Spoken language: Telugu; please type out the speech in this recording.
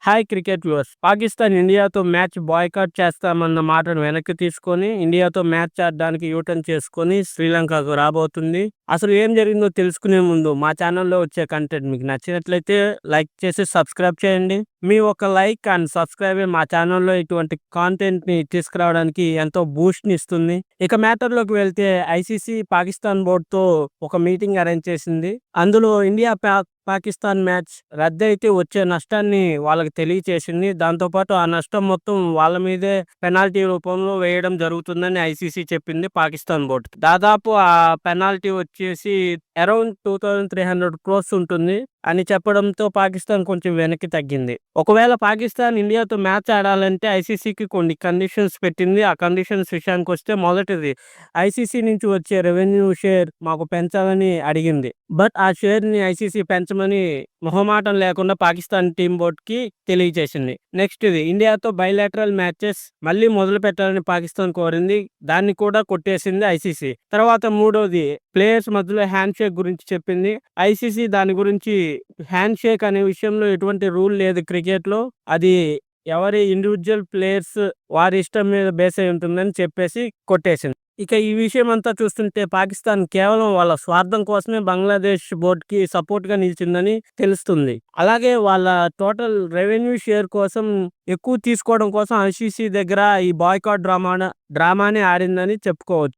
Hi cricket viewers. పాకిస్తాన్ ఇండియాతో మ్యాచ్ బాయ్‌కాట్ చేస్తామన్న మాటను వెనక్కి తీసుకొని, ఇండియాతో మ్యాచ్ ఆడడానికి యూటర్న్ చేసుకొని శ్రీలంకకు రాబోతుంది. అసలు ఏం జరిగిందో తెలుసుకునే ముందు మా ఛానల్‌లో వచ్చే కంటెంట్ మీకు నచ్చినట్లయితే లైక్ చేసి సబ్స్క్రైబ్ చేయండి. మీ ఒక లైక్ అండ్ సబ్స్క్రైబే మా ఛానల్‌లో ఇటువంటి కాంటెంట్‌ని తీసుకురావడానికి ఎంతో బూస్ట్‌ని ఇస్తుంది. ఇక మ్యాటర్‌లోకి వెళ్తే ఐసీసీ పాకిస్తాన్ బోర్డ్‌తో ఒక మీటింగ్ అరేంజ్ చేసింది. అందులో ఇండియా పాకిస్తాన్ మ్యాచ్ రద్దయితే వచ్చే నష్టాన్ని వాళ్ళకి తెలియచేసింది. దాంతోపాటు ఆ నష్టం మొత్తం వాళ్ళ మీదే పెనాల్టీ రూపంలో వేయడం జరుగుతుందని ఐసీసీ చెప్పింది పాకిస్తాన్ బోర్డ్‌కి. దాదాపు ఆ పెనాల్టీ వచ్చేసి అరౌండ్ 2300 క్రోర్స్ ఉంటుంది అని చెప్పడంతో పాకిస్తాన్ కొంచెం వెనక్కి తగ్గింది. ఒకవేళ పాకిస్తాన్ ఇండియాతో మ్యాచ్ ఆడాలంటే ఐసీసీకి కొన్ని కండిషన్స్ పెట్టింది. ఆ కండిషన్స్ విషయానికొస్తే మొదటిది ఐసీసీ నుంచి వచ్చే రెవెన్యూ షేర్ మాకు పెంచాలని అడిగింది. బట్ ఆ షేర్‌ని ఐసీసీ పెంచమని మొహమాటం లేకుండా పాకిస్తాన్ టీమ్ బోర్డ్‌కి తెలియజేసింది. నెక్స్ట్ ఇది ఇండియాతో బైలాటరల్ మ్యాచెస్ మళ్ళీ మొదలుపెట్టాలని పాకిస్తాన్ కోరింది. దాన్ని కూడా కొట్టేసింది ఐసీసీ. తర్వాత మూడోది ప్లేయర్స్ మధ్యలో హ్యాండ్ షేక్ గురించి చెప్పింది. ఐసీసీ దాని గురించి హ్యాండ్ షేక్ అనే విషయంలో ఎటువంటి రూల్ లేదు క్రికెట్‌లో. అది ఎవరి ఇండివిడ్యువల్ ప్లేయర్స్ వారి ఇష్టం మీద బేస్ అయి ఉంటుందని చెప్పేసి కొట్టేసింది. ఇక ఈ విషయం అంతా చూస్తుంటే పాకిస్తాన్ కేవలం వాళ్ళ స్వార్థం కోసమే బంగ్లాదేశ్ బోర్డ్‌కి సపోర్ట్‌గా నిలిచిందని తెలుస్తుంది. అలాగే వాళ్ళ టోటల్ రెవెన్యూ షేర్ కోసం ఎక్కువ తీసుకోవడం కోసం ఐసీసీ దగ్గర ఈ బాయ్‌కాట్ డ్రామానే ఆడిందని చెప్పుకోవచ్చు.